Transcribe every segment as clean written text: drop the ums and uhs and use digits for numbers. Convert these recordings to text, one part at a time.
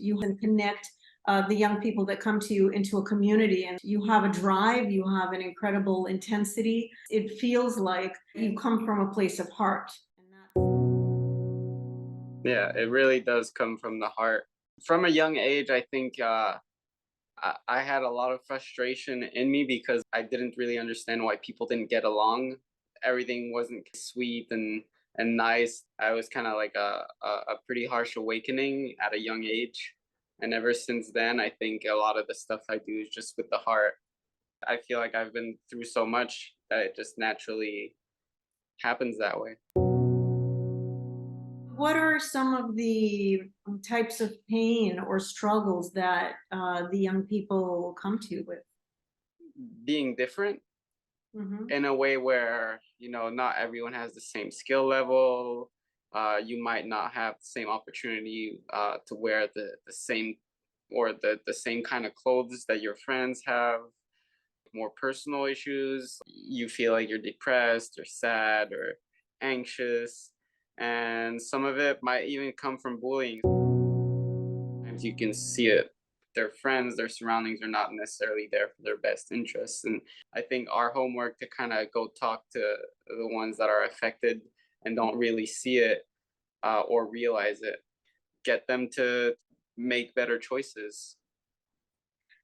You can connect the young people that come to you into a community, and you have a drive, you have an incredible intensity. It feels like you come from a place of heart. Yeah, it really does come from the heart. From a young age, I think I had a lot of frustration in me because I didn't really understand why people didn't get along. Everything wasn't sweet and nice. I was kind of like a pretty harsh awakening at a young age. And ever since then, I think a lot of the stuff I do is just with the heart. I feel like I've been through so much that it just naturally happens that way. What are some of the types of pain or struggles that the young people come to you with? Being different Hmm. in a way where, not everyone has the same skill level. You might not have the same opportunity to wear the same or the same kind of clothes that your friends have. More personal issues. You feel like you're depressed or sad or anxious. And some of it might even come from bullying. Sometimes you can see it. Their friends, their surroundings are not necessarily there for their best interests. And I think our homework to kind of go talk to the ones that are affected and don't really see it or realize it, get them to make better choices.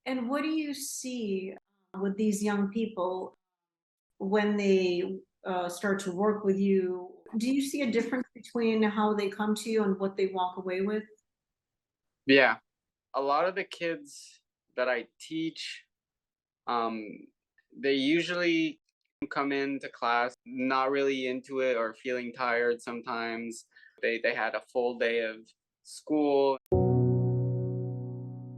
And what do you see with these young people when they start to work with you? Do you see a difference between how they come to you and what they walk away with? Yeah, a lot of the kids that I teach, um, they usually come into class not really into it or feeling tired sometimes. They had a full day of school.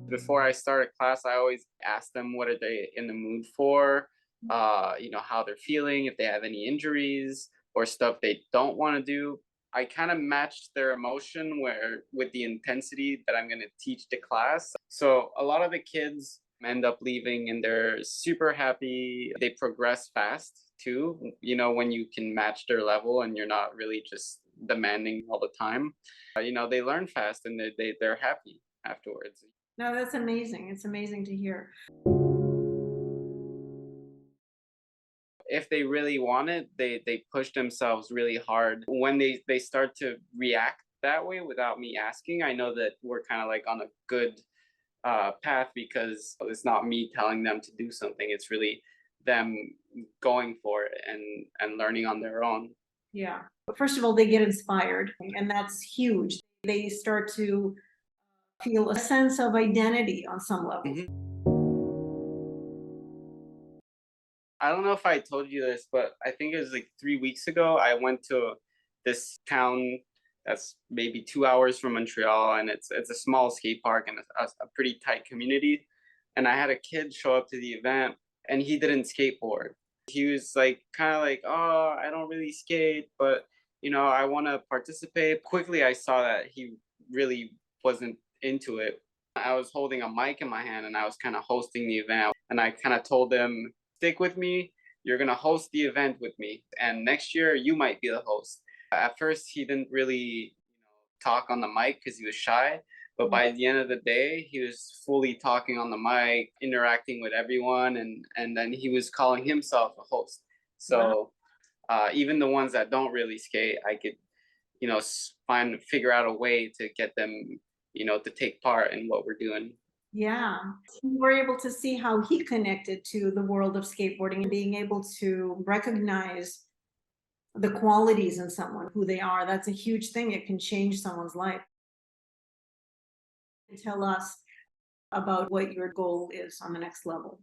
Before I start a class, I always ask them what are they in the mood for, how they're feeling, if they have any injuries or stuff they don't want to do. I kind of matched their emotion where with the intensity that I'm going to teach the class. So a lot of the kids end up leaving and they're super happy. They progress fast too, when you can match their level and you're not really just demanding all the time. They learn fast and they're happy afterwards. No, that's amazing. It's amazing to hear. If they really want it, they push themselves really hard. When they start to react that way without me asking, I know that we're kind of like on a good path because it's not me telling them to do something. It's really them going for it and learning on their own. Yeah. First of all, they get inspired, and that's huge. They start to feel a sense of identity on some level. Mhm. I don't know if I told you this, but I think it was like 3 weeks ago. I went to this town that's maybe 2 hours from Montreal, and it's a small skate park and a pretty tight community. And I had a kid show up to the event, and he didn't skateboard. He was like, kind of like, oh, I don't really skate, but I want to participate. Quickly, I saw that he really wasn't into it. I was holding a mic in my hand, and I was kind of hosting the event, and I kind of told him stick with me. You're going to host the event with me. And next year, you might be the host. At first, he didn't really talk on the mic because he was shy. But by the end of the day, he was fully talking on the mic, interacting with everyone. And then he was calling himself a host. Wow. So even the ones that don't really skate, I could, figure out a way to get them, to take part in what we're doing. Yeah. You were able to see how he connected to the world of skateboarding and being able to recognize the qualities in someone, who they are. That's a huge thing. It can change someone's life. Tell us about what your goal is on the next level.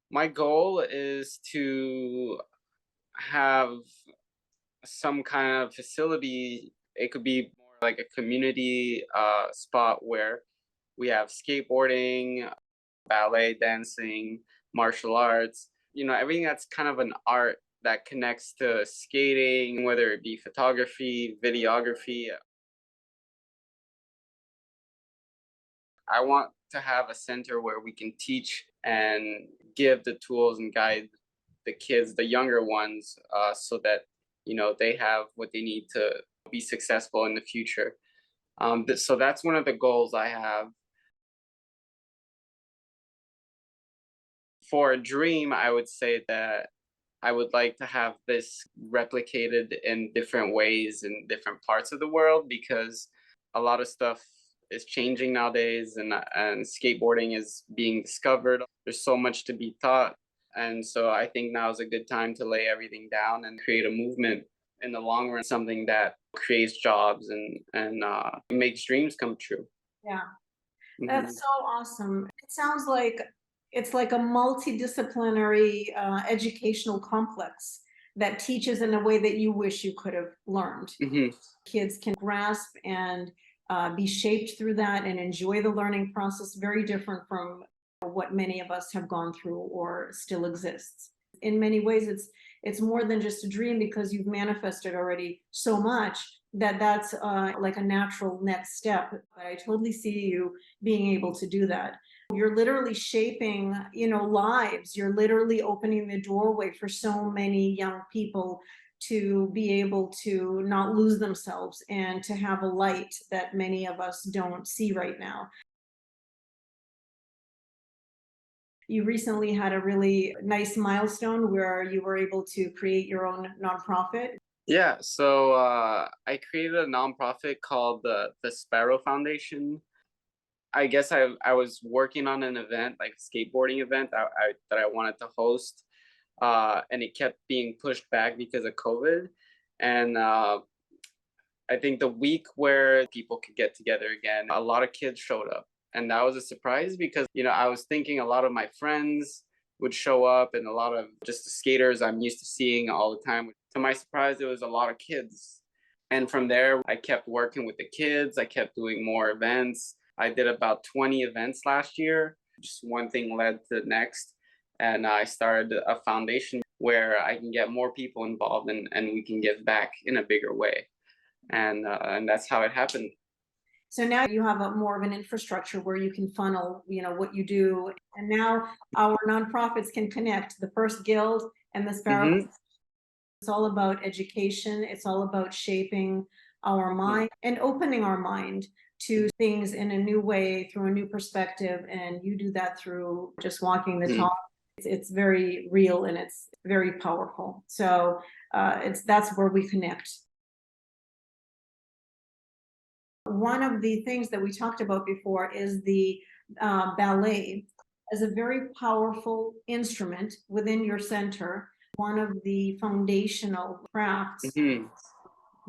My goal is to have some kind of facility. It could be more like a community spot where we have skateboarding, ballet, dancing, martial arts, everything that's kind of an art that connects to skating, whether it be photography, videography. I want to have a center where we can teach and give the tools and guide the kids, the younger ones, so that they have what they need to be successful in the future. So that's one of the goals I have. For a dream, I would say that I would like to have this replicated in different ways in different parts of the world, because a lot of stuff is changing nowadays, and skateboarding is being discovered. There's so much to be taught. And so I think now is a good time to lay everything down and create a movement in the long run, something that creates jobs and makes dreams come true. Yeah. Mhm. That's so awesome. It sounds like it's like a multidisciplinary educational complex that teaches in a way that you wish you could have learned. Mhm. Kids can grasp and be shaped through that and enjoy the learning process, very different from what many of us have gone through or still exists. In many ways, it's more than just a dream, because you've manifested already so much that that's like a natural next step. But I totally see you being able to do that. You're literally shaping, lives. You're literally opening the doorway for so many young people to be able to not lose themselves and to have a light that many of us don't see right now. You recently had a really nice milestone where you were able to create your own nonprofit. Yeah, so I created a nonprofit called the Sparrow Foundation. I guess I was working on an event, like a skateboarding event that I wanted to host, and it kept being pushed back because of COVID. And I think the week where people could get together again, a lot of kids showed up. And that was a surprise because, I was thinking a lot of my friends would show up and a lot of just the skaters I'm used to seeing all the time. To my surprise, there was a lot of kids. And from there, I kept working with the kids. I kept doing more events. I did about 20 events last year. Just one thing led to the next. And I started a foundation where I can get more people involved and we can give back in a bigger way, and that's how it happened. So now you have a more of an infrastructure where you can funnel, what you do. And now our nonprofits can connect the First Guild and the Sparrow. Hmm. It's all about education. It's all about shaping our mind and opening our mind to things in a new way, through a new perspective. And you do that through just walking the talk. It's very real and it's very powerful. So that's where we connect. One of the things that we talked about before is the ballet as a very powerful instrument within your center, one of the foundational crafts Hmm.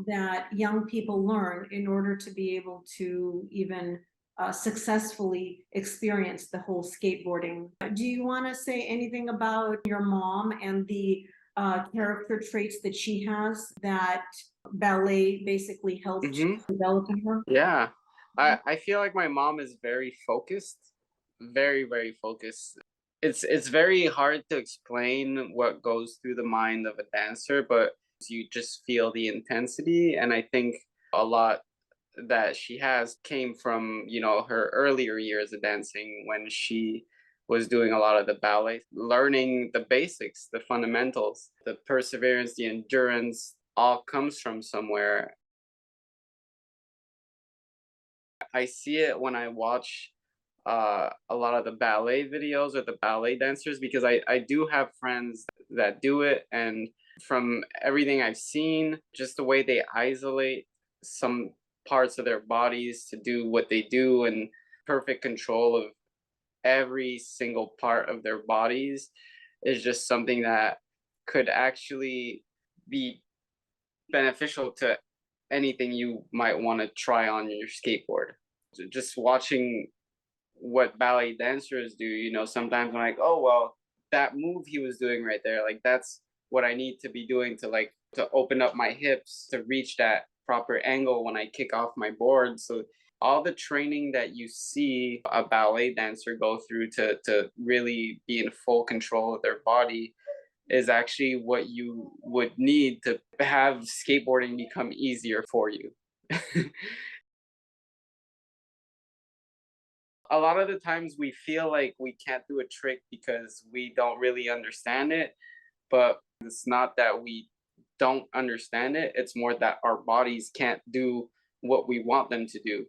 that young people learn in order to be able to even successfully experience the whole skateboarding. Do you want to say anything about your mom and the character traits that she has that ballet basically helped Hmm. develop in her? Yeah. I feel like my mom is very focused, very, very focused. It's very hard to explain what goes through the mind of a dancer, but you just feel the intensity. And I think a lot that she has came from, her earlier years of dancing when she was doing a lot of the ballet, learning the basics, the fundamentals, the perseverance, the endurance, all comes from somewhere. I see it when I watch a lot of the ballet videos or the ballet dancers, because I do have friends that do it. And from everything I've seen, just the way they isolate some parts of their bodies to do what they do, and perfect control of every single part of their bodies, is just something that could actually be beneficial to anything you might want to try on your skateboard. Just watching what ballet dancers do, sometimes I'm like, oh, well, that move he was doing right there, like that's what I need to be doing to open up my hips to reach that proper angle when I kick off my board. So all the training that you see a ballet dancer go through to really be in full control of their body is actually what you would need to have skateboarding become easier for you. A lot of the times we feel like we can't do a trick because we don't really understand it, but it's not that we don't understand it, it's more that our bodies can't do what we want them to do.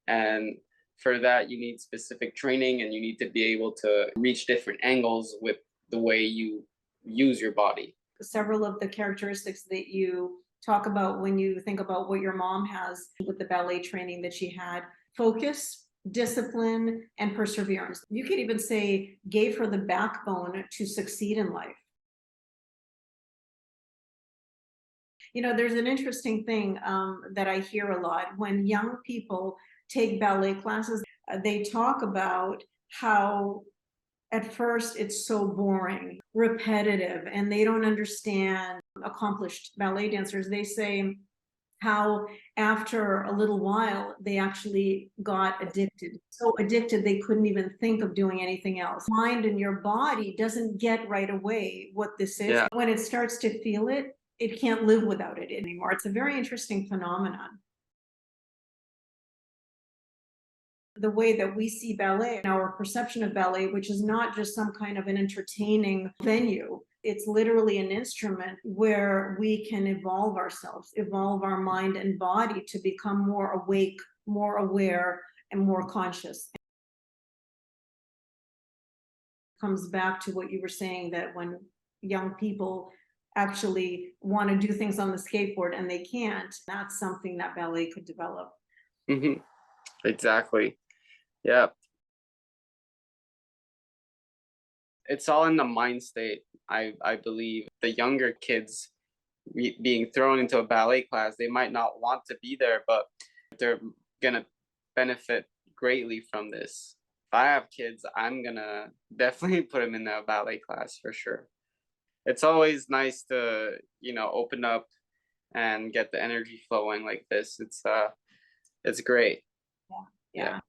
And For that, you need specific training and you need to be able to reach different angles with the way you use your body. Several of the characteristics that you talk about when you think about what your mom has with the ballet training that she had: focus, discipline, and perseverance. You could even say gave her the backbone to succeed in life. You know, there's an interesting thing that I hear a lot when young people take ballet classes. They talk about how at first it's so boring, repetitive, and they don't understand. Accomplished ballet dancers, they say how after a little while they actually got addicted, so addicted they couldn't even think of doing anything else. Mind and your body doesn't get right away what this is. Yeah. When it starts to feel it, it can't live without it anymore. It's a very interesting phenomenon. The way that we see ballet, our perception of ballet, which is not just some kind of an entertaining venue, it's literally an instrument where we can evolve ourselves, evolve our mind and body to become more awake, more aware, and more conscious. It comes back to what you were saying, that when young people actually want to do things on the skateboard and they can't, that's something that ballet could develop. Hmm. Exactly. Yeah. It's all in the mind state. I believe the younger kids being thrown into a ballet class, they might not want to be there, but they're gonna benefit greatly from this. If I have kids, I'm gonna definitely put them in a ballet class for sure. It's always nice to, open up and get the energy flowing like this. It's great. Yeah. Yeah. Yeah.